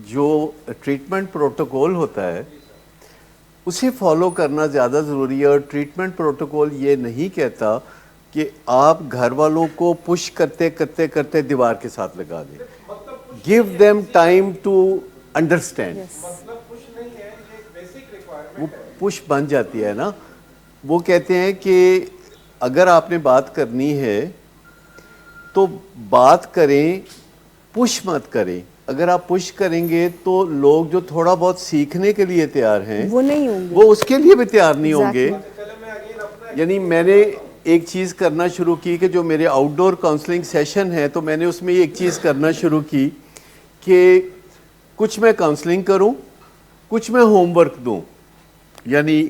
جو treatment protocol ہوتا ہے اسے فالو کرنا زیادہ ضروری ہے. اور ٹریٹمنٹ پروٹوکول یہ نہیں کہتا کہ آپ گھر والوں کو پش کرتے کرتے کرتے دیوار کے ساتھ لگا دیں. Give them time to understand. وہ پش بن جاتی ہے نا. وہ کہتے ہیں کہ اگر آپ نے بات کرنی ہے تو بات کریں, پش مت کریں. اگر آپ پش کریں گے تو لوگ جو تھوڑا بہت سیکھنے کے لیے تیار ہیں وہ نہیں ہوں گے, وہ اس کے لیے بھی تیار نہیں ہوں گے. یعنی میں نے ایک چیز کرنا شروع کی کہ جو میرے آؤٹ ڈور کاؤنسلنگ سیشن ہے تو میں نے اس میں ایک چیز کرنا شروع کی کہ کچھ میں کاؤنسلنگ کروں, کچھ میں ہوم ورک دوں. یعنی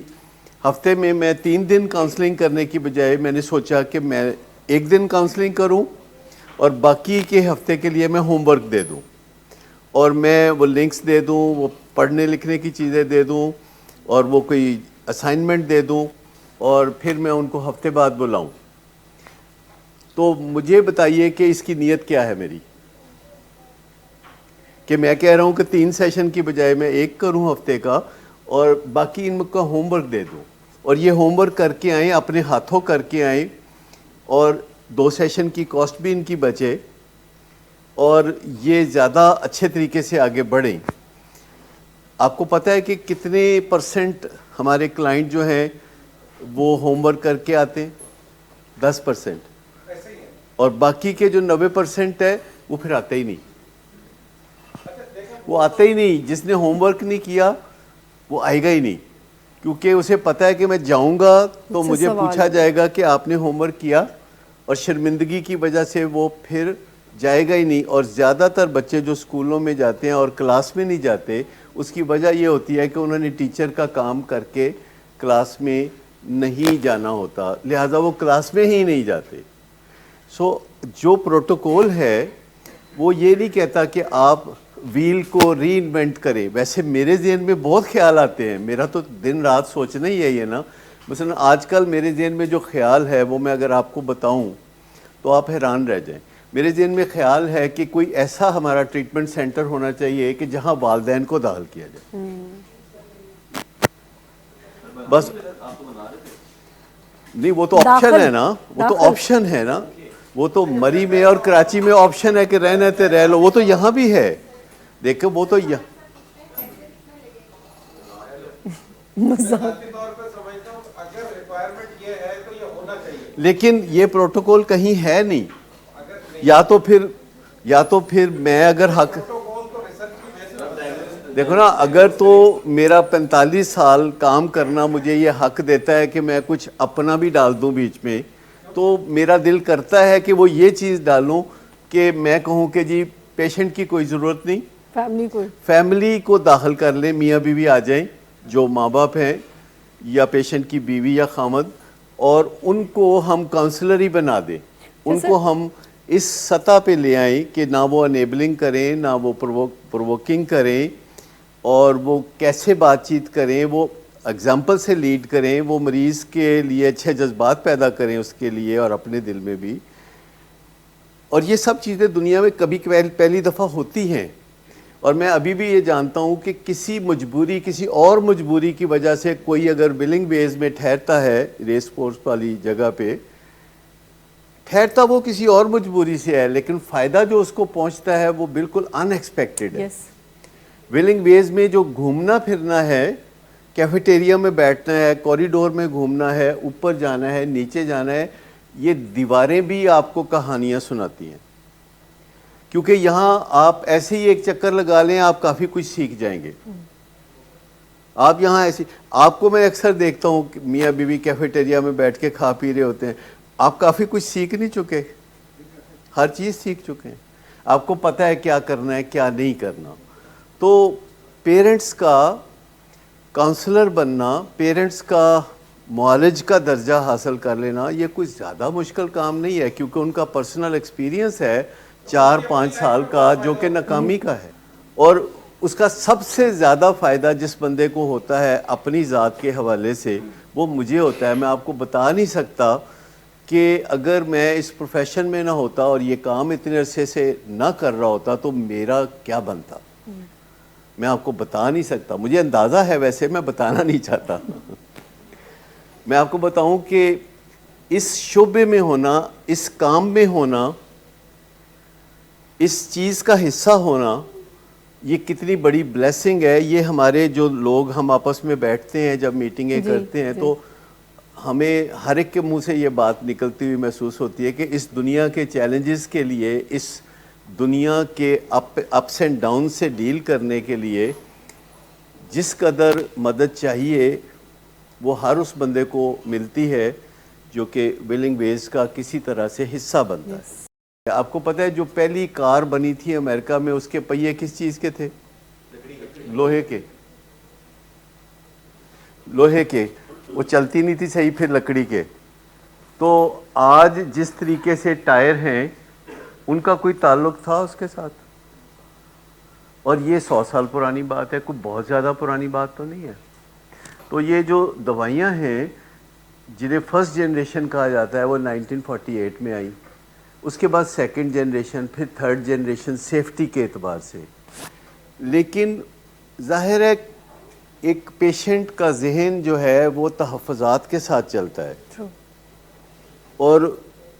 ہفتے میں 3 دن کاؤنسلنگ کرنے کی بجائے میں نے سوچا کہ میں 1 دن کاؤنسلنگ کروں اور باقی کے ہفتے کے لیے میں ہوم ورک دے دوں, اور میں وہ لنکس دے دوں, وہ پڑھنے لکھنے کی چیزیں دے دوں, اور وہ کوئی اسائنمنٹ دے دوں, اور پھر میں ان کو ہفتے بعد بلاؤں. تو مجھے بتائیے کہ اس کی نیت کیا ہے میری, کہ میں کہہ رہا ہوں کہ 3 سیشن کی بجائے میں 1 کروں ہفتے کا اور باقی ان کا ہوم ورک دے دوں, اور یہ ہوم ورک کر کے آئیں, اپنے ہاتھوں کر کے آئیں, اور 2 سیشن کی کاسٹ بھی ان کی بچے, اور یہ زیادہ اچھے طریقے سے آگے بڑھیں. آپ کو پتہ ہے کہ کتنے % ہمارے کلائنٹ جو ہیں وہ ہوم ورک کر کے آتے ہیں؟ 10%. اور باقی کے جو 90% ہے وہ پھر آتے ہی نہیں. وہ آتے ہی نہیں. جس نے ہوم ورک نہیں کیا وہ آئے گا ہی نہیں, کیونکہ اسے پتہ ہے کہ میں جاؤں گا تو مجھے پوچھا جائے گا کہ آپ نے ہوم ورک کیا, اور شرمندگی کی وجہ سے وہ پھر جائے گا ہی نہیں. اور زیادہ تر بچے جو اسکولوں میں جاتے ہیں اور کلاس میں نہیں جاتے, اس کی وجہ یہ ہوتی ہے کہ انہوں نے ٹیچر کا کام کر کے کلاس میں نہیں جانا ہوتا, لہٰذا وہ کلاس میں ہی نہیں جاتے. سو جو پروٹوکول ہے وہ یہ نہیں کہتا کہ آپ ویل کو ری انوینٹ کریں. ویسے میرے ذہن میں بہت خیال آتے ہیں, میرا تو دن رات سوچنا ہی ہے یہ نا. مثلا آج کل میرے ذہن میں جو خیال ہے وہ میں اگر آپ کو بتاؤں تو آپ حیران رہ جائیں. میرے ذہن میں خیال ہے کہ کوئی ایسا ہمارا ٹریٹمنٹ سینٹر ہونا چاہیے کہ جہاں والدین کو داخل کیا جائے. بس نہیں, وہ تو آپشن ہے نا, وہ تو آپشن ہے نا. وہ تو مری میں اور کراچی میں آپشن ہے کہ رہنا تے رہ لو, وہ تو یہاں بھی ہے. دیکھو وہ تو لیکن یہ پروٹوکول کہیں ہے نہیں. یا تو پھر میں اگر حق دیکھو نا, اگر تو میرا 45 سال کام کرنا مجھے یہ حق دیتا ہے کہ میں کچھ اپنا بھی ڈال دوں بیچ میں, تو میرا دل کرتا ہے کہ وہ یہ چیز ڈالوں کہ میں کہوں کہ جی پیشنٹ کی کوئی ضرورت نہیں, فیملی کو داخل کر لیں, میاں بیوی آ جائیں جو ماں باپ ہیں یا پیشنٹ کی بیوی یا خامد, اور ان کو ہم کاؤنسلر ہی بنا دیں. ان کو ہم اس سطح پہ لے آئیں کہ نہ وہ انیبلنگ کریں, نہ وہ پرووکنگ کریں, اور وہ کیسے بات چیت کریں, وہ اگزامپل سے لیڈ کریں, وہ مریض کے لیے اچھے جذبات پیدا کریں اس کے لیے اور اپنے دل میں بھی. اور یہ سب چیزیں دنیا میں کبھی پہلی دفعہ ہوتی ہیں. اور میں ابھی بھی یہ جانتا ہوں کہ کسی اور مجبوری کی وجہ سے کوئی اگر ولنگ ویز میں ٹھہرتا ہے ریس کورس والی جگہ پہ, ٹھہرتا وہ کسی اور مجبوری سے ہے, لیکن فائدہ جو اس کو پہنچتا ہے وہ بالکل ان ایکسپیکٹڈ ہے. ولنگ ویز میں جو گھومنا پھرنا ہے, کیفیٹیریا میں بیٹھنا ہے, کوریڈور میں گھومنا ہے, اوپر جانا ہے, نیچے جانا ہے, یہ دیواریں بھی آپ کو کہانیاں سناتی ہیں. کیونکہ یہاں آپ ایسے ہی ایک چکر لگا لیں, آپ کافی کچھ سیکھ جائیں گے. آپ یہاں آپ کو میں اکثر دیکھتا ہوں کہ میاں بیوی کیفیٹیریا میں بیٹھ کے کھا پی رہے ہوتے ہیں, آپ کافی کچھ سیکھ نہیں چکے, ہر چیز سیکھ چکے ہیں, آپ کو پتہ ہے کیا کرنا ہے کیا نہیں کرنا. تو پیرنٹس کا کاؤنسلر بننا, پیرنٹس کا معالج کا درجہ حاصل کر لینا, یہ کوئی زیادہ مشکل کام نہیں ہے, کیونکہ ان کا پرسنل ایکسپیرینس ہے 4-5 سال کا جو کہ ناکامی کا ہے. اور اس کا سب سے زیادہ فائدہ جس بندے کو ہوتا ہے اپنی ذات کے حوالے سے وہ مجھے ہوتا ہے. میں آپ کو بتا نہیں سکتا کہ اگر میں اس پروفیشن میں نہ ہوتا اور یہ کام اتنے عرصے سے نہ کر رہا ہوتا تو میرا کیا بنتا. میں آپ کو بتا نہیں سکتا, مجھے اندازہ ہے ویسے, میں بتانا نہیں چاہتا. میں آپ کو بتاؤں کہ اس شعبے میں ہونا, اس کام میں ہونا, اس چیز کا حصہ ہونا, یہ کتنی بڑی بلیسنگ ہے. یہ ہمارے جو لوگ ہم آپس میں بیٹھتے ہیں جب میٹنگیں کرتے ہیں تو ہمیں ہر ایک کے منہ سے یہ بات نکلتی ہوئی محسوس ہوتی ہے کہ اس دنیا کے چیلنجز کے لیے, اس دنیا کے اپس اینڈ ڈاؤن سے ڈیل کرنے کے لیے جس قدر مدد چاہیے وہ ہر اس بندے کو ملتی ہے جو کہ ولنگ ویز کا کسی طرح سے حصہ بنتا ہے. آپ کو پتہ ہے جو پہلی کار بنی تھی امریکہ میں, اس کے پہیے کس چیز کے تھے؟ لوہے کے. لوہے کے, وہ چلتی نہیں تھی صحیح, پھر لکڑی کے. تو آج جس طریقے سے ٹائر ہیں ان کا کوئی تعلق تھا اس کے ساتھ؟ اور یہ 100 سال پرانی بات ہے, کوئی بہت زیادہ پرانی بات تو نہیں ہے. تو یہ جو دوائیاں ہیں جنہیں فرسٹ جنریشن کہا جاتا ہے وہ 1948 میں آئی, اس کے بعد سیکنڈ جنریشن, پھر تھرڈ جنریشن سیفٹی کے اعتبار سے. لیکن ظاہر ہے ایک پیشنٹ کا ذہن جو ہے وہ تحفظات کے ساتھ چلتا ہے, اور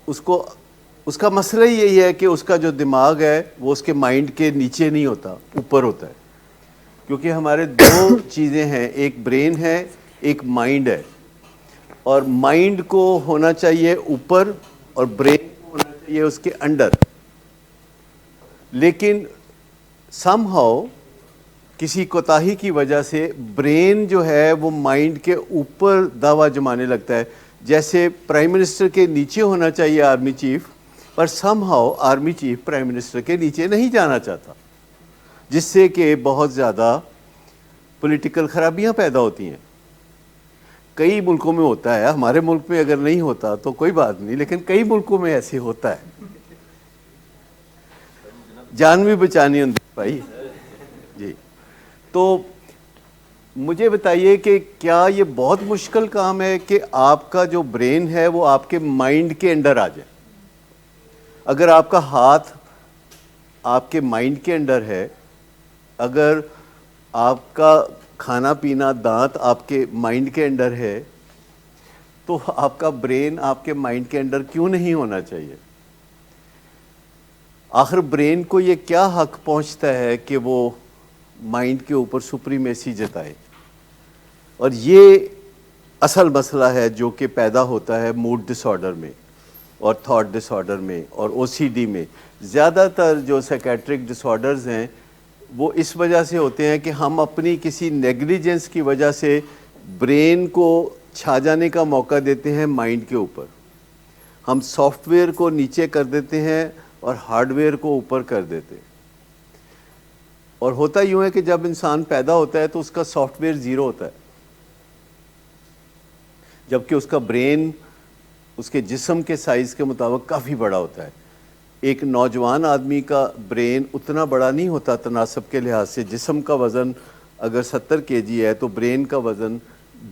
اس کا مسئلہ ہی یہی ہے کہ اس کا جو دماغ ہے وہ اس کے مائنڈ کے نیچے نہیں ہوتا, اوپر ہوتا ہے. کیونکہ ہمارے دو چیزیں ہیں, ایک برین ہے, ایک مائنڈ ہے. اور مائنڈ کو ہونا چاہیے اوپر اور برین کو ہونا چاہیے اس کے انڈر. لیکن سم ہاؤ کسی کوتاہی کی وجہ سے برین جو ہے وہ مائنڈ کے اوپر دعویٰ جمانے لگتا ہے. جیسے پرائم منسٹر کے نیچے ہونا چاہیے army chief, per some how army chief prime minister کے نیچے نہیں جانا چاہتا, جس سے کہ بہت زیادہ پولیٹیکل خرابیاں پیدا ہوتی ہیں. کئی ملکوں میں ہوتا ہے, ہمارے ملک میں اگر نہیں ہوتا تو کوئی بات نہیں, لیکن کئی ملکوں میں ایسے ہوتا ہے. جان بھی بچانی ہوتی ہے بھائی. جی, تو مجھے بتائیے کہ کیا یہ بہت مشکل کام ہے کہ آپ کا جو برین ہے وہ آپ کے مائنڈ کے انڈر آ جائے؟ اگر آپ کا ہاتھ آپ کے مائنڈ کے انڈر ہے, اگر آپ کا کھانا پینا دانت آپ کے مائنڈ کے انڈر ہے, تو آپ کا برین آپ کے مائنڈ کے انڈر کیوں نہیں ہونا چاہیے؟ آخر برین کو یہ کیا حق پہنچتا ہے کہ وہ مائنڈ کے اوپر سپریمیسی جتائے؟ اور یہ اصل مسئلہ ہے جو کہ پیدا ہوتا ہے موڈ ڈس آرڈر میں اور تھاٹ ڈس آرڈر میں اور او سی ڈی میں. زیادہ تر جو سائیکیٹرک ڈس آرڈرز ہیں وہ اس وجہ سے ہوتے ہیں کہ ہم اپنی کسی نیگلیجنس کی وجہ سے برین کو چھا جانے کا موقع دیتے ہیں مائنڈ کے اوپر. ہم سافٹ ویئر کو نیچے کر دیتے ہیں اور ہارڈ ویئر کو اوپر کر دیتے ہیں. اور ہوتا یوں ہے کہ جب انسان پیدا ہوتا ہے تو اس کا سافٹ ویئر زیرو ہوتا ہے, جبکہ اس کا برین اس کے جسم کے سائز کے مطابق کافی بڑا ہوتا ہے. ایک نوجوان آدمی کا برین اتنا بڑا نہیں ہوتا تناسب کے لحاظ سے. جسم کا وزن اگر 70 کے جی ہے تو برین کا وزن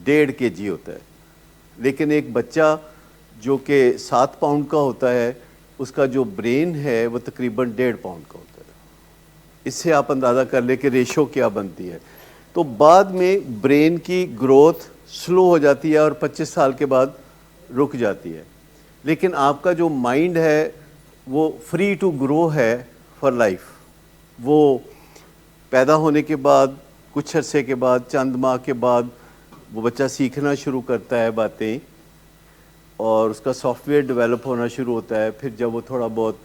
1.5 کے جی ہوتا ہے. لیکن ایک بچہ جو کہ 7 پاؤنڈ کا ہوتا ہے, اس کا جو برین ہے وہ تقریباً 1.5 پاؤنڈ کا ہوتا ہے. اس سے آپ اندازہ کر لیں کہ ریشو کیا بنتی ہے. تو بعد میں برین کی گروتھ سلو ہو جاتی ہے اور 25 سال کے بعد رک جاتی ہے. لیکن آپ کا جو مائنڈ ہے وہ فری ٹو گرو ہے فار لائف. وہ پیدا ہونے کے بعد کچھ عرصے کے بعد, چند ماہ کے بعد وہ بچہ سیکھنا شروع کرتا ہے باتیں, اور اس کا سافٹ ویئر ڈیولپ ہونا شروع ہوتا ہے. پھر جب وہ تھوڑا بہت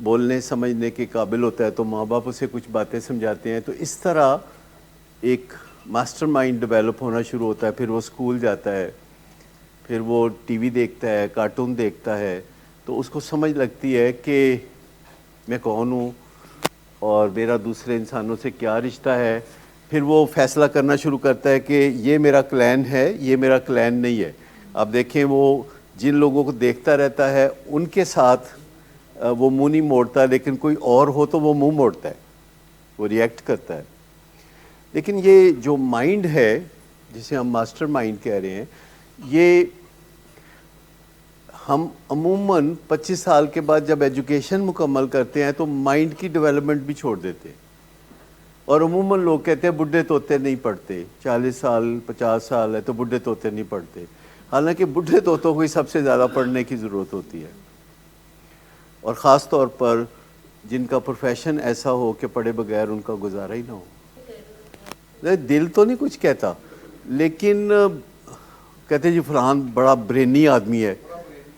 بولنے سمجھنے کے قابل ہوتا ہے تو ماں باپ اسے کچھ باتیں سمجھاتے ہیں. تو اس طرح ایک ماسٹر مائنڈ ڈیولپ ہونا شروع ہوتا ہے. پھر وہ اسکول جاتا ہے, پھر وہ ٹی وی دیکھتا ہے, کارٹون دیکھتا ہے, تو اس کو سمجھ لگتی ہے کہ میں کون ہوں اور میرا دوسرے انسانوں سے کیا رشتہ ہے. پھر وہ فیصلہ کرنا شروع کرتا ہے کہ یہ میرا کلین ہے, یہ میرا کلین نہیں ہے. آپ دیکھیں وہ جن لوگوں کو دیکھتا رہتا ہے ان کے ساتھ وہ منہ نہیں موڑتا, لیکن کوئی اور ہو تو وہ منہ موڑتا ہے, وہ ریئیکٹ کرتا ہے. لیکن یہ جو مائنڈ ہے جسے ہم ماسٹر مائنڈ کہہ رہے ہیں, یہ ہم عموماً 25 سال کے بعد جب ایجوکیشن مکمل کرتے ہیں تو مائنڈ کی ڈیولپمنٹ بھی چھوڑ دیتے ہیں. اور عموماً لوگ کہتے ہیں بڈھے طوطے نہیں پڑھتے، 40 سال 50 سال ہے تو بڈھے طوطے نہیں پڑھتے، حالانکہ بڈھے طوطوں کو ہی سب سے زیادہ پڑھنے کی ضرورت ہوتی ہے، اور خاص طور پر جن کا پروفیشن ایسا ہو کہ پڑھے بغیر ان کا گزارا ہی نہ ہو۔ دل تو نہیں کچھ کہتا، لیکن کہتے جی فرحان بڑا برینی آدمی ہے،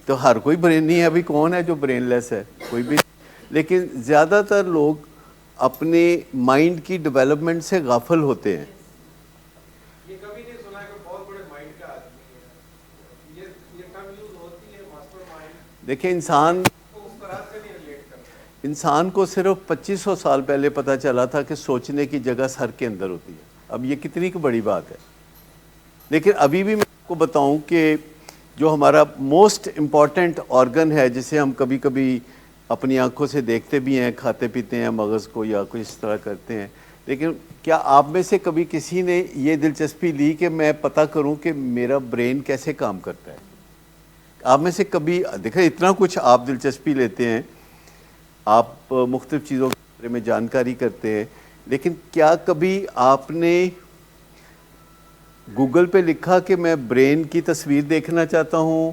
تو ہر کوئی برینی ہے، ابھی کون ہے جو برین لیس ہے؟ کوئی بھی نہیں۔ لیکن زیادہ تر لوگ اپنے مائنڈ کی ڈیولپمنٹ سے غافل ہوتے ہیں۔ یہ کبھی نہیں سنا کہ بہت بڑے مائنڈ کا آدمی ہے، یہ ٹرم یوز ہوتی ہے ماسٹر مائنڈ، دیکھیں انسان تو اس طرح سے نہیں ریلیٹ کرتا۔ انسان کو صرف 2500 سال پہلے پتہ چلا تھا کہ سوچنے کی جگہ سر کے اندر ہوتی ہے۔ اب یہ کتنی کی بڑی بات ہے، لیکن ابھی بھی میں آپ کو بتاؤں کہ جو ہمارا موسٹ امپورٹنٹ آرگن ہے، جسے ہم کبھی کبھی اپنی آنکھوں سے دیکھتے بھی ہیں، کھاتے پیتے ہیں مغز کو یا کچھ اس طرح کرتے ہیں، لیکن کیا آپ میں سے کبھی کسی نے یہ دلچسپی لی کہ میں پتہ کروں کہ میرا برین کیسے کام کرتا ہے؟ آپ میں سے کبھی دیکھیں اتنا کچھ آپ دلچسپی لیتے ہیں، آپ مختلف چیزوں کے بارے میں جانکاری کرتے ہیں، لیکن کیا کبھی آپ نے گوگل پہ لکھا کہ میں برین کی تصویر دیکھنا چاہتا ہوں،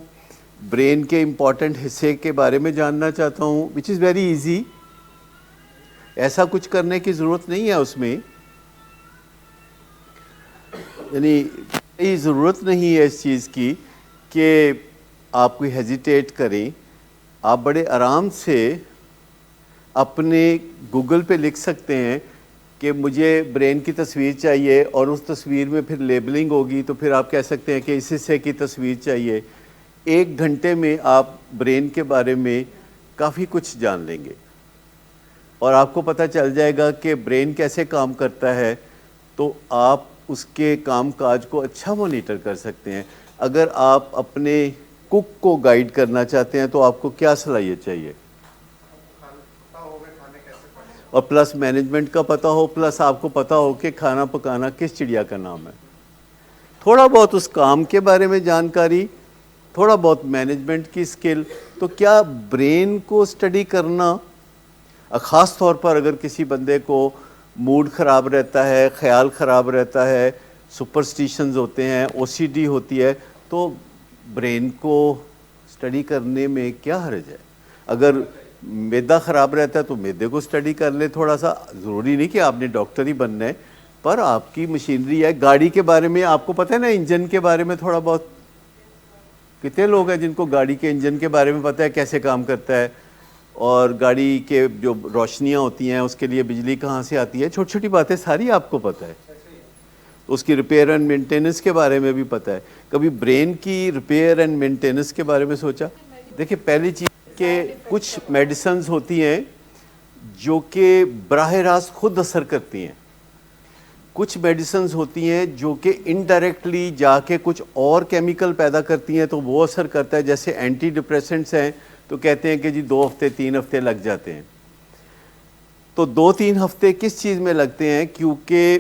برین کے امپورٹنٹ حصے کے بارے میں جاننا چاہتا ہوں، وچ از ویری ایزی؟ ایسا کچھ کرنے کی ضرورت نہیں ہے اس میں، یعنی کوئی ضرورت نہیں ہے اس چیز کی کہ آپ کوئی ہیزیٹیٹ کریں، آپ بڑے آرام سے اپنے گوگل پہ لکھ سکتے ہیں کہ مجھے برین کی تصویر چاہیے، اور اس تصویر میں پھر لیبلنگ ہوگی، تو پھر آپ کہہ سکتے ہیں کہ اس حصے کی تصویر چاہیے۔ 1 گھنٹے میں آپ برین کے بارے میں کافی کچھ جان لیں گے، اور آپ کو پتہ چل جائے گا کہ برین کیسے کام کرتا ہے، تو آپ اس کے کام کاج کو اچھا مانیٹر کر سکتے ہیں۔ اگر آپ اپنے کک کو گائیڈ کرنا چاہتے ہیں تو آپ کو کیا صلاحیت چاہیے؟ پتا ہوگا کھانے کیسے پکے، اور پلس مینجمنٹ کا پتہ ہو، پلس آپ کو پتہ ہو کہ کھانا پکانا کس چڑیا کا نام ہے، تھوڑا بہت اس کام کے بارے میں جانکاری، تھوڑا بہت مینجمنٹ کی سکل، تو کیا برین کو سٹڈی کرنا، خاص طور پر اگر کسی بندے کو موڈ خراب رہتا ہے، خیال خراب رہتا ہے، سپرسٹیشنز ہوتے ہیں، او سی ڈی ہوتی ہے، تو برین کو سٹڈی کرنے میں کیا حرج ہے؟ اگر معدہ خراب رہتا ہے تو معدے کو سٹڈی کر لے تھوڑا سا، ضروری نہیں کہ آپ نے ڈاکٹر ہی بننا ہے، پر آپ کی مشینری ہے، گاڑی کے بارے میں آپ کو پتہ ہے نا، انجن کے بارے میں تھوڑا بہت، کتنے لوگ ہیں جن کو گاڑی کے انجن کے بارے میں پتہ ہے کیسے کام کرتا ہے، اور گاڑی کے جو روشنیاں ہوتی ہیں اس کے لیے بجلی کہاں سے آتی ہے، چھوٹی چھوٹی باتیں ساری آپ کو پتہ ہے، اس کی ریپیئر اینڈ مینٹیننس کے بارے میں بھی پتہ ہے۔ کبھی برین کی ریپیئر اینڈ مینٹیننس کے بارے میں سوچا؟ دیکھیں پہلی چیز کہ کچھ میڈیسنز ہوتی ہیں جو کہ براہ راست خود اثر کرتی ہیں، کچھ میڈیسنز ہوتی ہیں جو کہ انڈائریکٹلی جا کے کچھ اور کیمیکل پیدا کرتی ہیں تو وہ اثر کرتا ہے، جیسے اینٹی ڈپریسنٹس ہیں تو کہتے ہیں کہ جی 2 ہفتے 3 ہفتے لگ جاتے ہیں، تو 2-3 ہفتے کس چیز میں لگتے ہیں؟ کیونکہ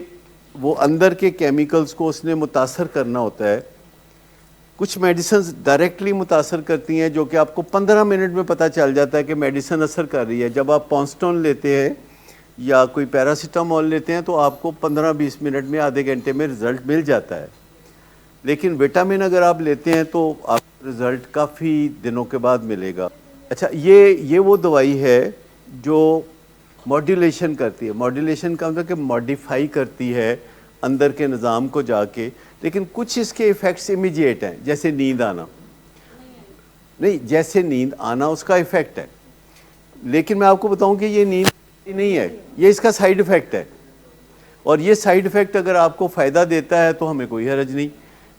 وہ اندر کے کیمیکلز کو اس نے متاثر کرنا ہوتا ہے۔ کچھ میڈیسنز ڈائریکٹلی متاثر کرتی ہیں جو کہ آپ کو 15 منٹ میں پتہ چل جاتا ہے کہ میڈیسن اثر کر رہی ہے۔ جب آپ پونسٹون لیتے ہیں یا کوئی پیراسیٹامول لیتے ہیں تو آپ کو 15-20 منٹ میں، آدھے گھنٹے میں رزلٹ مل جاتا ہے، لیکن وٹامن اگر آپ لیتے ہیں تو آپ کو رزلٹ کافی دنوں کے بعد ملے گا۔ اچھا، یہ وہ دوائی ہے جو ماڈیولیشن کرتی ہے، ماڈیولیشن کا مطلب کہ ماڈیفائی کرتی ہے اندر کے نظام کو جا کے، لیکن کچھ اس کے ایفیکٹس امیجیٹ ہیں، جیسے نیند آنا، نہیں جیسے نیند آنا اس کا ایفیکٹ ہے، لیکن میں آپ کو بتاؤں کہ یہ نیند نہیں ہے، یہ اس کا سائیڈ ایفیکٹ ہے، اور یہ سائیڈ ایفیکٹ اگر آپ کو فائدہ دیتا ہے تو ہمیں کوئی حرج نہیں،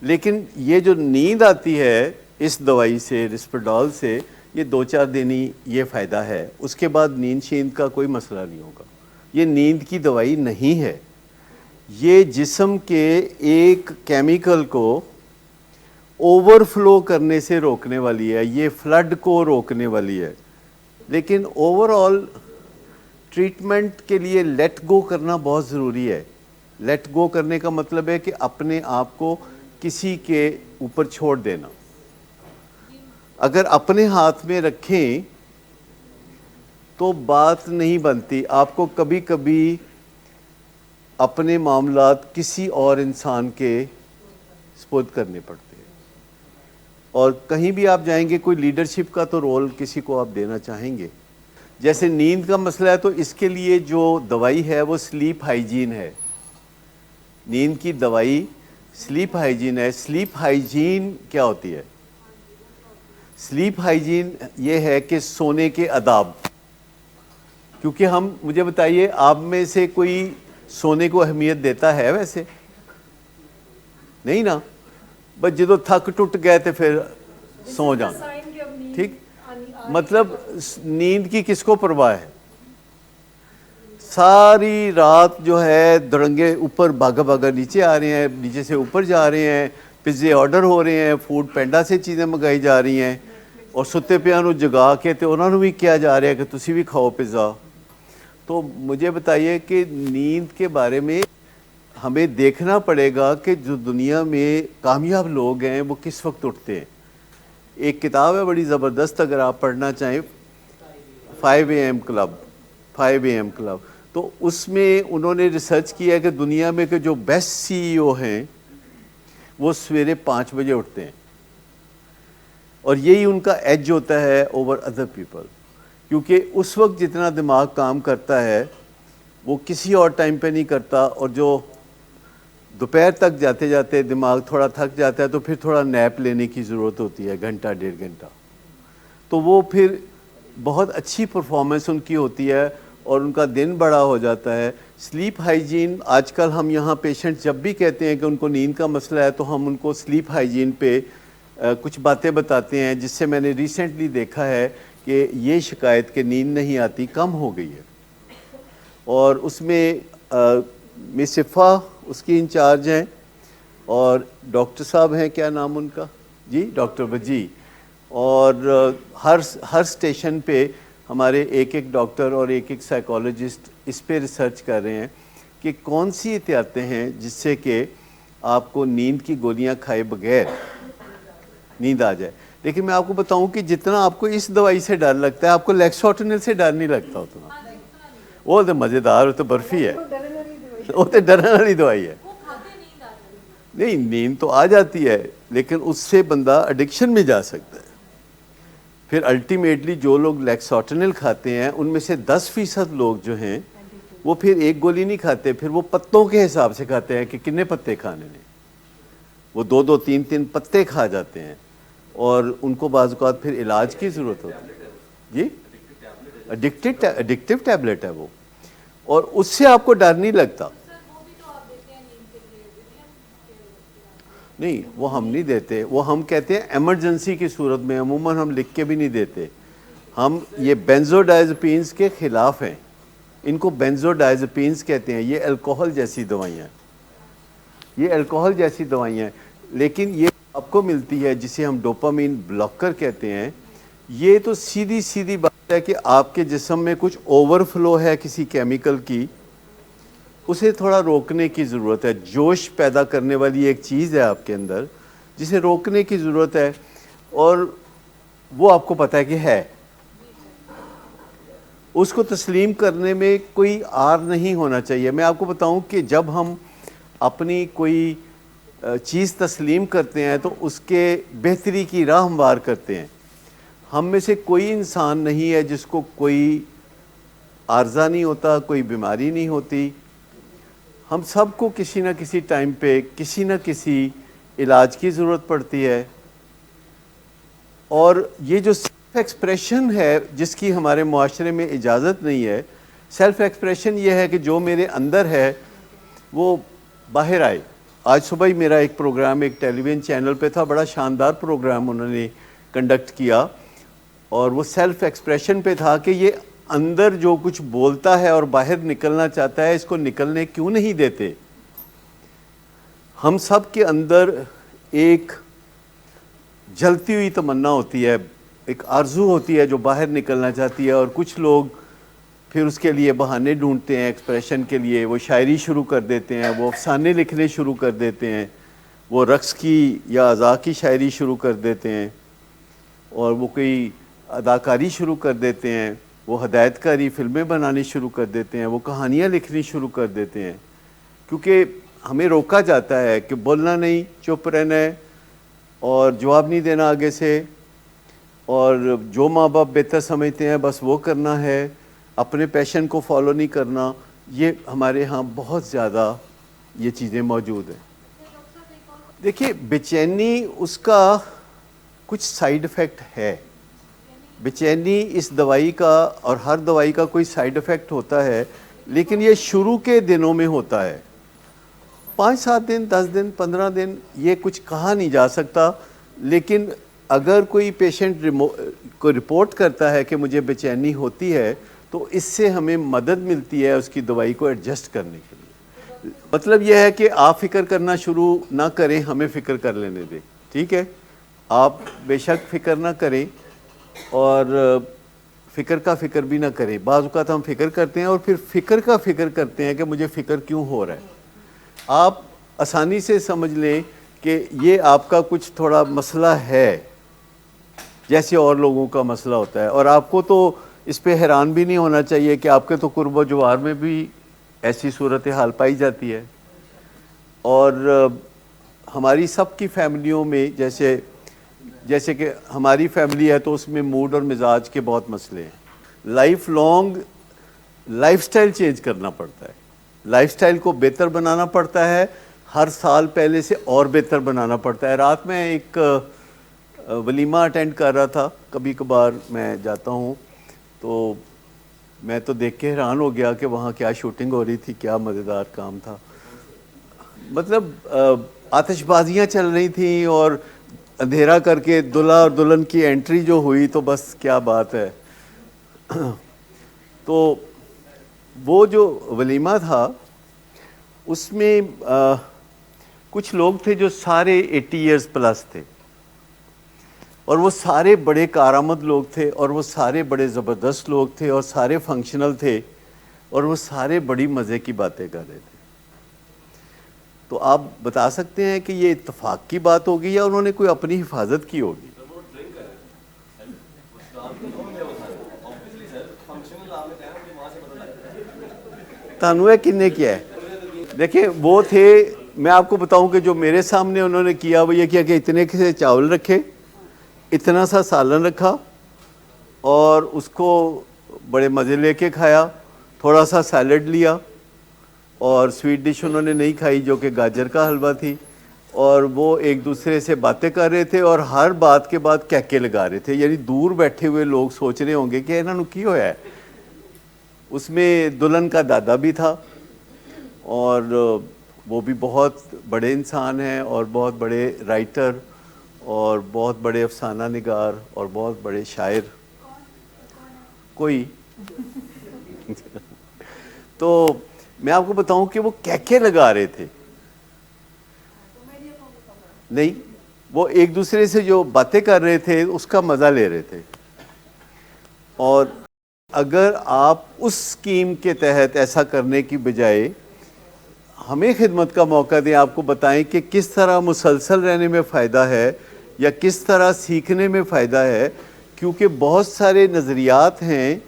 لیکن یہ جو نیند آتی ہے اس دوائی سے، رسپیڈال سے، یہ 2-4 دن ہی یہ فائدہ ہے، اس کے بعد نیند شیند کا کوئی مسئلہ نہیں ہوگا۔ یہ نیند کی دوائی نہیں ہے، یہ جسم کے ایک کیمیکل کو اوور فلو کرنے سے روکنے والی ہے، یہ فلڈ کو روکنے والی ہے، لیکن اوور آل ٹریٹمنٹ کے لیے لیٹ گو کرنا بہت ضروری ہے۔ لیٹ گو کرنے کا مطلب ہے کہ اپنے آپ کو کسی کے اوپر چھوڑ دینا۔ اگر اپنے ہاتھ میں رکھیں تو بات نہیں بنتی، آپ کو کبھی کبھی اپنے معاملات کسی اور انسان کے سپرد کرنے پڑتے ہیں. اور کہیں بھی آپ جائیں گے کوئی لیڈرشپ کا تو رول کسی کو آپ دینا چاہیں گے. جیسے نیند کا مسئلہ ہے تو اس کے لیے جو دوائی ہے وہ سلیپ ہائیجین ہے. نیند کی دوائی سلیپ ہائیجین ہے. سلیپ ہائیجین کیا ہوتی ہے؟ سلیپ ہائیجین یہ ہے کہ سونے کے آداب. کیونکہ مجھے بتائیے آپ میں سے کوئی سونے کو اہمیت دیتا ہے؟ ویسے نہیں نا. بس جدو تھک ٹوٹ گئے تو پھر سو جانا. ٹھیک، مطلب نیند کی کس کو پرواہ ہے؟ ساری رات جو ہے درنگے اوپر بھاگا بھاگا نیچے آ رہے ہیں، نیچے سے اوپر جا رہے ہیں، پزے آرڈر ہو رہے ہیں، فوڈ پینڈا سے چیزیں منگائی جا رہی ہیں، اور ستے پیاں نو جگا کے تو انہوں نے بھی کیا جا رہا ہے کہ تسی بھی کھاؤ پزا. تو مجھے بتائیے کہ نیند کے بارے میں ہمیں دیکھنا پڑے گا کہ جو دنیا میں کامیاب لوگ ہیں وہ کس وقت اٹھتے ہیں. ایک کتاب ہے بڑی زبردست، اگر آپ پڑھنا چاہیں، 5 AM کلب. 5 AM club. تو اس میں انہوں نے ریسرچ کیا ہے کہ دنیا میں کہ جو بیسٹ CEO ہیں وہ سویرے 5 بجے اٹھتے ہیں، اور یہی ان کا ایج ہوتا ہے اوور ادر پیپل. کیونکہ اس وقت جتنا دماغ کام کرتا ہے وہ کسی اور ٹائم پہ نہیں کرتا، اور جو دوپہر تک جاتے جاتے دماغ تھوڑا تھک جاتا ہے تو پھر تھوڑا نیپ لینے کی ضرورت ہوتی ہے، گھنٹہ 1.5 گھنٹہ. تو وہ پھر بہت اچھی پرفارمنس ان کی ہوتی ہے اور ان کا دن بڑا ہو جاتا ہے. سلیپ ہائیجین آج کل ہم یہاں پیشنٹ جب بھی کہتے ہیں کہ ان کو نیند کا مسئلہ ہے تو ہم ان کو سلیپ ہائیجین پہ کچھ باتیں بتاتے ہیں، جس سے میں نے ریسنٹلی دیکھا ہے کہ یہ شکایت کہ نیند نہیں آتی کم ہو گئی ہے. اور اس میں مس صفا اس کی انچارج ہیں، اور ڈاکٹر صاحب ہیں، کیا نام ان کا؟ جی ڈاکٹر وجی. اور ہر سٹیشن پہ ہمارے ایک ڈاکٹر اور ایک سائیکالوجسٹ اس پہ ریسرچ کر رہے ہیں کہ کون سی احتیاطیں ہیں جس سے کہ آپ کو نیند کی گولیاں کھائے بغیر نیند آ جائے. لیکن میں آپ کو بتاؤں کہ جتنا آپ کو اس دوائی سے ڈر لگتا ہے آپ کو لیکسوٹنل سے ڈر نہیں لگتا اتنا. وہ تو مزیدار، وہ تو برفی ہے، وہ تو ڈرنے والی دوائی ہے. نہیں، نیند تو آ جاتی ہے لیکن اس سے بندہ ایڈکشن میں جا سکتا ہے. پھر الٹیمیٹلی جو لوگ لیکسوٹنل کھاتے ہیں ان میں سے 10% لوگ جو ہیں وہ پھر ایک گولی نہیں کھاتے، پھر وہ پتوں کے حساب سے کھاتے ہیں کہ کتنے پتے کھانے نے. وہ 2 3 پتے کھا جاتے ہیں، اور ان کو بعض اوقات پھر علاج کی ضرورت ہوتی ہے. جی ایڈکٹیو ٹیبلٹ ہے وہ، اور اس سے آپ کو ڈر نہیں لگتا. نہیں، وہ ہم نہیں دیتے، وہ ہم کہتے ہیں ایمرجنسی کی صورت میں. عموماً ہم لکھ کے بھی نہیں دیتے. ہم یہ بینزوڈائزپینز کے خلاف ہیں. ان کو بینزوڈائزپینز کہتے ہیں. یہ الکوہل جیسی دوائیاں ہیں، یہ الکوہل جیسی دوائیاں ہیں، لیکن یہ آپ کو ملتی ہے جسے ہم ڈوپامین بلاکر کہتے ہیں. یہ تو سیدھی بات ہے کہ آپ کے جسم میں کچھ اوور فلو ہے کسی کیمیکل کی، اسے تھوڑا روکنے کی ضرورت ہے. جوش پیدا کرنے والی ایک چیز ہے آپ کے اندر جسے روکنے کی ضرورت ہے، اور وہ آپ کو پتہ ہے کہ ہے. اس کو تسلیم کرنے میں کوئی آر نہیں ہونا چاہیے. میں آپ کو بتاؤں کہ جب ہم اپنی کوئی چیز تسلیم کرتے ہیں تو اس کے بہتری کی راہ ہموار کرتے ہیں. ہم میں سے کوئی انسان نہیں ہے جس کو کوئی عارضہ نہیں ہوتا، کوئی بیماری نہیں ہوتی. ہم سب کو کسی نہ کسی ٹائم پہ کسی نہ کسی علاج کی ضرورت پڑتی ہے. اور یہ جو سیلف ایکسپریشن ہے جس کی ہمارے معاشرے میں اجازت نہیں ہے، سیلف ایکسپریشن یہ ہے کہ جو میرے اندر ہے وہ باہر آئے. آج صبح ہی میرا ایک پروگرام ایک ٹیلی ویژن چینل پہ تھا، بڑا شاندار پروگرام انہوں نے کنڈکٹ کیا، اور وہ سیلف ایکسپریشن پہ تھا کہ یہ اندر جو کچھ بولتا ہے اور باہر نکلنا چاہتا ہے اس کو نکلنے کیوں نہیں دیتے. ہم سب کے اندر ایک جلتی ہوئی تمنا ہوتی ہے، ایک آرزو ہوتی ہے جو باہر نکلنا چاہتی ہے، اور کچھ لوگ پھر اس کے لیے بہانے ڈھونڈتے ہیں ایکسپریشن کے لیے. وہ شاعری شروع کر دیتے ہیں، وہ افسانے لکھنے شروع کر دیتے ہیں، وہ رقص کی یا اذا کی شاعری شروع کر دیتے ہیں، اور وہ کوئی اداکاری شروع کر دیتے ہیں، وہ ہدایت کاری فلمیں بنانی شروع کر دیتے ہیں، وہ کہانیاں لکھنی شروع کر دیتے ہیں. کیونکہ ہمیں روکا جاتا ہے کہ بولنا نہیں، چپ رہنا ہے اور جواب نہیں دینا آگے سے، اور جو ماں باپ بہتر سمجھتے ہیں بس وہ کرنا ہے، اپنے پیشن کو فالو نہیں کرنا. یہ ہمارے ہاں بہت زیادہ یہ چیزیں موجود ہیں. دیکھیے بے چینی اس کا کچھ سائیڈ افیکٹ ہے. بے چینی اس دوائی کا، اور ہر دوائی کا کوئی سائیڈ افیکٹ ہوتا ہے، لیکن یہ شروع کے دنوں میں ہوتا ہے. 5-7 دن، 10 دن، 15 دن، یہ کچھ کہا نہیں جا سکتا. لیکن اگر کوئی پیشنٹ کو رپورٹ کرتا ہے کہ مجھے بے چینی ہوتی ہے تو اس سے ہمیں مدد ملتی ہے اس کی دوائی کو ایڈجسٹ کرنے کے لیے. مطلب یہ ہے کہ آپ فکر کرنا شروع نہ کریں، ہمیں فکر کر لینے دیں. ٹھیک ہے، آپ بے شک فکر نہ کریں، اور فکر کا فکر بھی نہ کریں. بعض اوقات ہم فکر کرتے ہیں اور پھر فکر کا فکر کرتے ہیں کہ مجھے فکر کیوں ہو رہا ہے. آپ آسانی سے سمجھ لیں کہ یہ آپ کا کچھ تھوڑا مسئلہ ہے، جیسے اور لوگوں کا مسئلہ ہوتا ہے. اور آپ کو تو اس پہ حیران بھی نہیں ہونا چاہیے کہ آپ کے تو قرب و جوار میں بھی ایسی صورتحال پائی جاتی ہے. اور ہماری سب کی فیملیوں میں جیسے کہ ہماری فیملی ہے تو اس میں موڈ اور مزاج کے بہت مسئلے ہیں. Life long life style change کرنا پڑتا ہے، لائف سٹائل کو بہتر بنانا پڑتا ہے، ہر سال پہلے سے اور بہتر بنانا پڑتا ہے. رات میں ایک ولیمہ اٹینڈ کر رہا تھا، کبھی کبھار میں جاتا ہوں تو میں تو دیکھ کے حیران ہو گیا کہ وہاں کیا شوٹنگ ہو رہی تھی، کیا مزیدار کام تھا. مطلب آتش بازیاں چل رہی تھیں اور اندھیرا کر کے دلہا اور دلہن کی انٹری جو ہوئی تو بس کیا بات ہے. تو وہ جو ولیمہ تھا اس میں کچھ لوگ تھے جو سارے 80 ایئرز پلس تھے، اور وہ سارے بڑے کارآمد لوگ تھے، اور وہ سارے بڑے زبردست لوگ تھے، اور سارے فنکشنل تھے، اور وہ سارے بڑی مزے کی باتیں کر رہے تھے. تو آپ بتا سکتے ہیں کہ یہ اتفاق کی بات ہوگی یا انہوں نے کوئی اپنی حفاظت کی ہوگی؟ تانوے کن نے کیا ہے؟ دیکھیں وہ تھے، میں آپ کو بتاؤں کہ جو میرے سامنے انہوں نے کیا وہ یہ کیا کہ اتنے سے چاول رکھے، اتنا سا سالن رکھا، اور اس کو بڑے مزے لے کے کھایا. تھوڑا سا سیلڈ لیا، اور سویٹ ڈش انہوں نے نہیں کھائی جو کہ گاجر کا حلوہ تھی. اور وہ ایک دوسرے سے باتیں کر رہے تھے، اور ہر بات کے بعد کہکے لگا رہے تھے. یعنی دور بیٹھے ہوئے لوگ سوچ رہے ہوں گے کہ انہوں نے کی ہوا ہے. اس میں دلہن کا دادا بھی تھا، اور وہ بھی بہت بڑے انسان ہیں، اور بہت بڑے رائٹر، اور بہت بڑے افسانہ نگار، اور بہت بڑے شاعر. کوئی تو میں آپ کو بتاؤں کہ وہ کہکے لگا رہے تھے. نہیں، وہ ایک دوسرے سے جو باتیں کر رہے تھے اس کا مزہ لے رہے تھے. اور اگر آپ اس اسکیم کے تحت ایسا کرنے کی بجائے ہمیں خدمت کا موقع دیں، آپ کو بتائیں کہ کس طرح مسلسل رہنے میں فائدہ ہے یا کس طرح سیکھنے میں فائدہ ہے. کیونکہ بہت سارے نظریات ہیں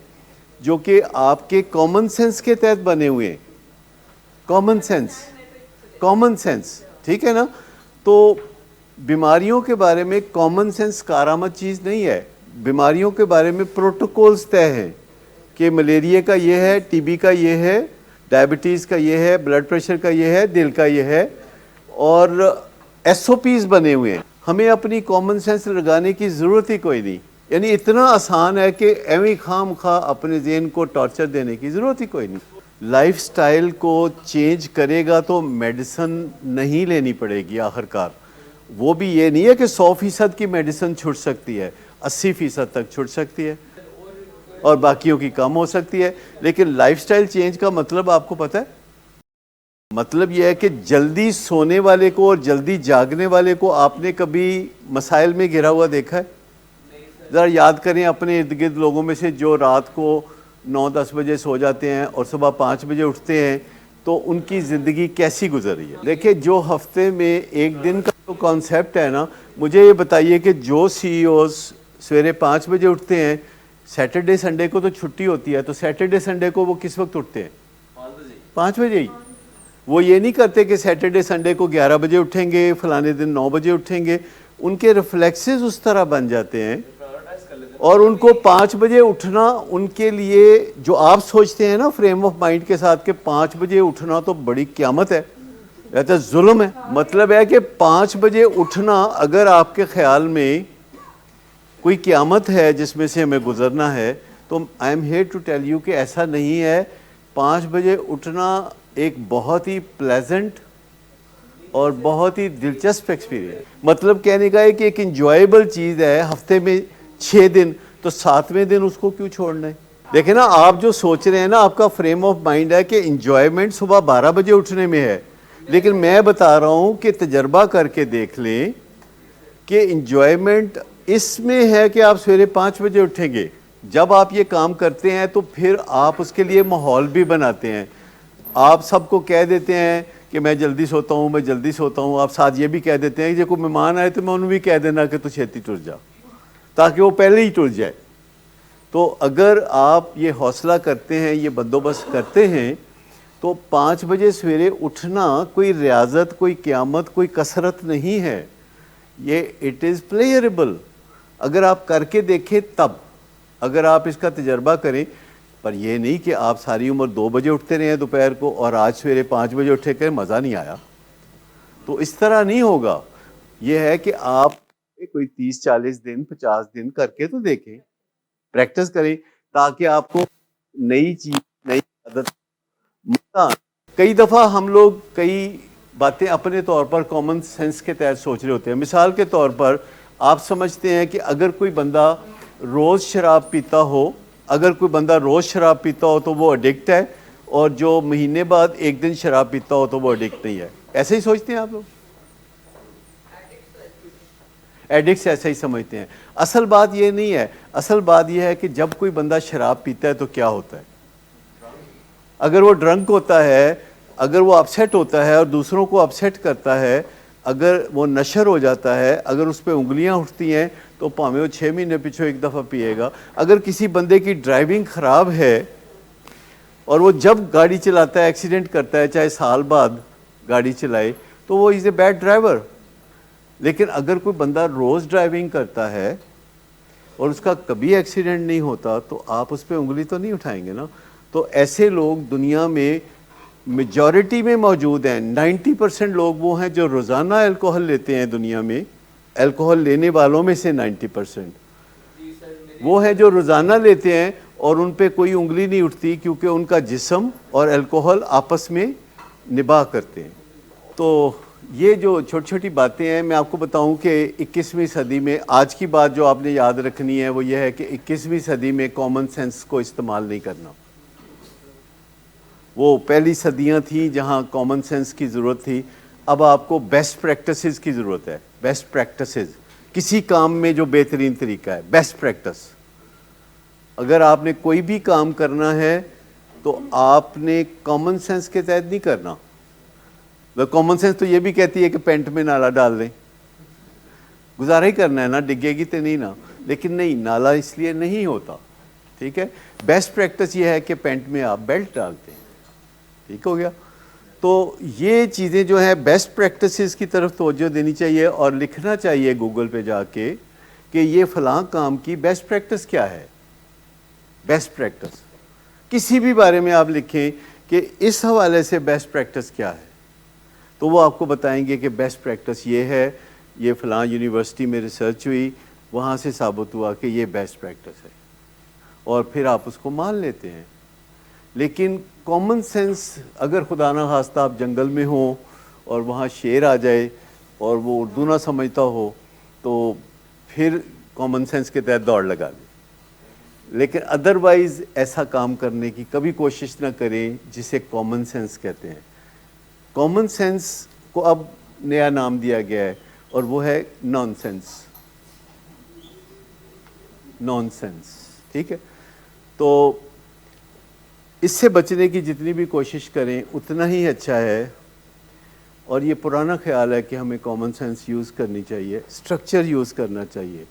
جو کہ آپ کے کامن سینس کے تحت بنے ہوئے ہیں. کامن سینس ٹھیک ہے نا. تو بیماریوں کے بارے میں کامن سینس کارآمد چیز نہیں ہے. بیماریوں کے بارے میں پروٹوکولز طے ہیں کہ ملیریا کا یہ ہے، ٹی بی کا یہ ہے، ڈائبٹیز کا یہ ہے، بلڈ پریشر کا یہ ہے، دل کا یہ ہے، اور ایس او پیز بنے ہوئے ہیں. ہمیں اپنی کامن سینس لگانے کی ضرورت ہی کوئی نہیں. یعنی اتنا آسان ہے کہ ایویں خام خواہ اپنے ذہن کو ٹارچر دینے کی ضرورت ہی کوئی نہیں. لائف سٹائل کو چینج کرے گا تو میڈیسن نہیں لینی پڑے گی آخر کار. وہ بھی یہ نہیں ہے کہ 100% کی میڈیسن چھٹ سکتی ہے، 80% تک چھٹ سکتی ہے، اور باقیوں کی کم ہو سکتی ہے. لیکن لائف سٹائل چینج کا مطلب آپ کو پتہ ہے؟ مطلب یہ ہے کہ جلدی سونے والے کو اور جلدی جاگنے والے کو آپ نے کبھی مسائل میں گھرا ہوا دیکھا ہے؟ ذرا یاد کریں اپنے ارد گرد لوگوں میں سے جو رات کو 9-10 بجے سو جاتے ہیں اور صبح 5 بجے اٹھتے ہیں، تو ان کی زندگی کیسی گزر رہی ہے. دیکھیں جو ہفتے میں ایک دن کا جو کانسیپٹ ہے نا، مجھے یہ بتائیے کہ جو سی ای اوز سویرے 5 بجے اٹھتے ہیں، سیٹرڈے سنڈے کو تو چھٹی ہوتی ہے، تو سیٹرڈے سنڈے کو وہ کس وقت اٹھتے ہیں؟ 5 بجے ہی. وہ یہ نہیں کرتے کہ سیٹرڈے سنڈے کو 11 بجے اٹھیں گے، فلانے دن 9 بجے اٹھیں گے. ان کے ریفلیکسز اس طرح بن جاتے ہیں اور ان کو 5 بجے اٹھنا ان کے لیے جو آپ سوچتے ہیں نا فریم آف مائنڈ کے ساتھ کہ 5 بجے اٹھنا تو بڑی قیامت ہے، یہ تو ظلم ہے. مطلب ہے کہ 5 بجے اٹھنا اگر آپ کے خیال میں کوئی قیامت ہے جس میں سے ہمیں گزرنا ہے تو I am here to tell you کہ ایسا نہیں ہے. 5 بجے اٹھنا ایک بہت ہی پلیزنٹ اور بہت ہی دلچسپ ایکسپیرینس. مطلب کہنے کا ہے کہ ایک انجوائیبل چیز ہے. ہفتے میں 6 دن تو 7ویں دن اس کو کیوں چھوڑنا ہے؟ دیکھیں نا، آپ جو سوچ رہے ہیں نا، آپ کا فریم آف مائنڈ ہے کہ انجوائمنٹ صبح 12 بجے اٹھنے میں ہے، لیکن میں بتا رہا ہوں کہ تجربہ کر کے دیکھ لیں کہ انجوائمنٹ اس میں ہے کہ آپ سویرے 5 بجے اٹھیں گے. جب آپ یہ کام کرتے ہیں تو پھر آپ اس کے لیے ماحول بھی بناتے ہیں. آپ سب کو کہہ دیتے ہیں کہ میں جلدی سوتا ہوں، میں جلدی سوتا ہوں. آپ ساتھ یہ بھی کہہ دیتے ہیں کہ کوئی مہمان آئے تو میں انہوں بھی کہہ دینا کہ تو چھیتی ٹر جا، تاکہ وہ پہلے ہی ٹر جائے. تو اگر آپ یہ حوصلہ کرتے ہیں، یہ بندوبست کرتے ہیں، تو 5 بجے سویرے اٹھنا کوئی ریاضت، کوئی قیامت، کوئی کثرت نہیں ہے. یہ اٹ از پلیئربل. اگر آپ کر کے دیکھیں تب، اگر آپ اس کا تجربہ کریں. پر یہ نہیں کہ آپ ساری عمر 2 بجے اٹھتے رہے ہیں دوپہر کو اور آج سویرے 5 بجے اٹھے کہ مزہ نہیں آیا. تو اس طرح نہیں ہوگا. یہ ہے کہ آپ کوئی 30-40 دن 50 دن کر کے تو دیکھیں، پریکٹس کریں، تاکہ آپ کو نئی چیز، نئی عادت. کئی دفعہ ہم لوگ کئی باتیں اپنے طور پر کامن سینس کے تحت سوچ رہے ہوتے ہیں. مثال کے طور پر آپ سمجھتے ہیں کہ اگر کوئی بندہ روز شراب پیتا ہو، تو وہ ایڈکٹ ہے، اور جو مہینے بعد ایک دن شراب پیتا ہو تو وہ ایڈکٹ نہیں ہے. ایسے ہی سوچتے ہیں آپ لوگ؟ ایڈکٹس ایسا ہی سمجھتے ہیں. اصل بات یہ نہیں ہے. اصل بات یہ ہے کہ جب کوئی بندہ شراب پیتا ہے تو کیا ہوتا ہے. اگر وہ ڈرنک ہوتا ہے، اگر وہ اپسیٹ ہوتا ہے اور دوسروں کو اپسیٹ کرتا ہے، اگر وہ نشر ہو جاتا ہے، اگر اس پہ انگلیاں اٹھتی ہیں تو پاویں وہ 6 مہینے پیچھے ایک دفعہ پیے گا. اگر کسی بندے کی ڈرائیونگ خراب ہے اور وہ جب گاڑی چلاتا ہے ایکسیڈنٹ کرتا ہے، چاہے سال بعد گاڑی چلائے، تو وہ از اے بیڈ ڈرائیور. لیکن اگر کوئی بندہ روز ڈرائیونگ کرتا ہے اور اس کا کبھی ایکسیڈنٹ نہیں ہوتا تو آپ اس پہ انگلی تو نہیں اٹھائیں گے نا. تو ایسے لوگ دنیا میں میجورٹی میں موجود ہیں. 90% لوگ وہ ہیں جو روزانہ الکوہل لیتے ہیں دنیا میں. الکوہل لینے والوں میں سے 90% وہ ہیں جو روزانہ لیتے ہیں اور ان پہ کوئی انگلی نہیں اٹھتی، کیونکہ ان کا جسم اور الکوہل آپس میں نباہ کرتے ہیں. تو یہ جو چھوٹی چھوٹی باتیں ہیں، میں آپ کو بتاؤں کہ 21ویں صدی میں آج کی بات جو آپ نے یاد رکھنی ہے وہ یہ ہے کہ 21ویں صدی میں کامن سینس کو استعمال نہیں کرنا. وہ پہلی صدیاں تھیں جہاں کامن سینس کی ضرورت تھی. اب آپ کو بیسٹ پریکٹسز کی ضرورت ہے. بیسٹ پریکٹسز کسی کام میں جو بہترین طریقہ ہے، بیسٹ پریکٹس. اگر آپ نے کوئی بھی کام کرنا ہے تو آپ نے کامن سینس کے تحت نہیں کرنا. کامن سینس تو یہ بھی کہتی ہے کہ پینٹ میں نالا ڈال دیں، گزارا ہی کرنا ہے نا، ڈگے گی تو نہیں نا. لیکن نہیں، نالا اس لیے نہیں ہوتا. ٹھیک ہے. بیسٹ پریکٹس یہ ہے کہ پینٹ میں آپ بیلٹ ڈالتے ہیں. ٹھیک ہو گیا. تو یہ چیزیں جو ہیں بیسٹ پریکٹسز کی طرف توجہ دینی چاہیے اور لکھنا چاہیے گوگل پہ جا کے کہ یہ فلاں کام کی بیسٹ پریکٹس کیا ہے. بیسٹ پریکٹس کسی بھی بارے میں آپ لکھیں کہ اس حوالے سے بیسٹ پریکٹس کیا ہے، تو وہ آپ کو بتائیں گے کہ بیسٹ پریکٹس یہ ہے، یہ فلاں یونیورسٹی میں ریسرچ ہوئی، وہاں سے ثابت ہوا کہ یہ بیسٹ پریکٹس ہے، اور پھر آپ اس کو مان لیتے ہیں. لیکن کامن سینس، اگر خدا نہ خواستہ آپ جنگل میں ہوں اور وہاں شیر آ جائے اور وہ اردو نہ سمجھتا ہو تو پھر کامن سینس کے تحت دوڑ لگا دیں. لیکن ادروائز ایسا کام کرنے کی کبھی کوشش نہ کریں جسے کامن سینس کہتے ہیں. کامن سینس کو اب نیا نام دیا گیا ہے اور وہ ہے نان سینس. نان سینس. ٹھیک ہے. تو اس سے بچنے کی جتنی بھی کوشش کریں اتنا ہی اچھا ہے. اور یہ پرانا خیال ہے کہ ہمیں کامن سینس یوز کرنی چاہیے، اسٹرکچر یوز کرنا چاہیے،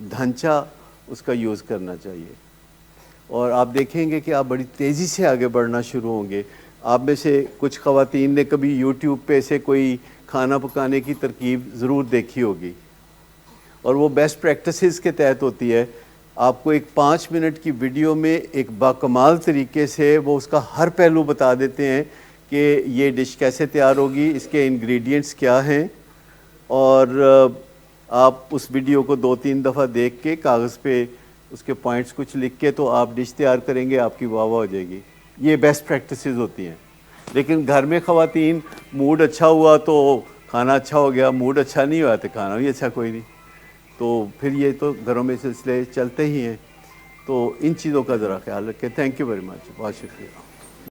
ڈھانچہ اس کا یوز کرنا چاہیے. اور آپ دیکھیں گے کہ آپ بڑی تیزی سے آگے بڑھنا شروع ہوں گے. آپ میں سے کچھ خواتین نے کبھی یوٹیوب پہ سے کوئی کھانا پکانے کی ترکیب ضرور دیکھی ہوگی، اور وہ بیسٹ پریکٹسز کے تحت ہوتی ہے. آپ کو ایک 5 منٹ کی ویڈیو میں ایک باکمال طریقے سے وہ اس کا ہر پہلو بتا دیتے ہیں کہ یہ ڈش کیسے تیار ہوگی، اس کے انگریڈینٹس کیا ہیں، اور آپ اس ویڈیو کو 2-3 دفعہ دیکھ کے کاغذ پہ اس کے پوائنٹس کچھ لکھ کے تو آپ ڈش تیار کریں گے، آپ کی واہ واہ ہو جائے گی. یہ بیسٹ پریکٹسز ہوتی ہیں. لیکن گھر میں خواتین موڈ اچھا ہوا تو کھانا اچھا ہو گیا، موڈ اچھا نہیں ہوا تو کھانا بھی اچھا کوئی نہیں، تو پھر یہ تو گھروں میں سلسلے چلتے ہی ہیں. تو ان چیزوں کا ذرا خیال رکھیں. تھینک یو ویری مچ، بہت شکریہ.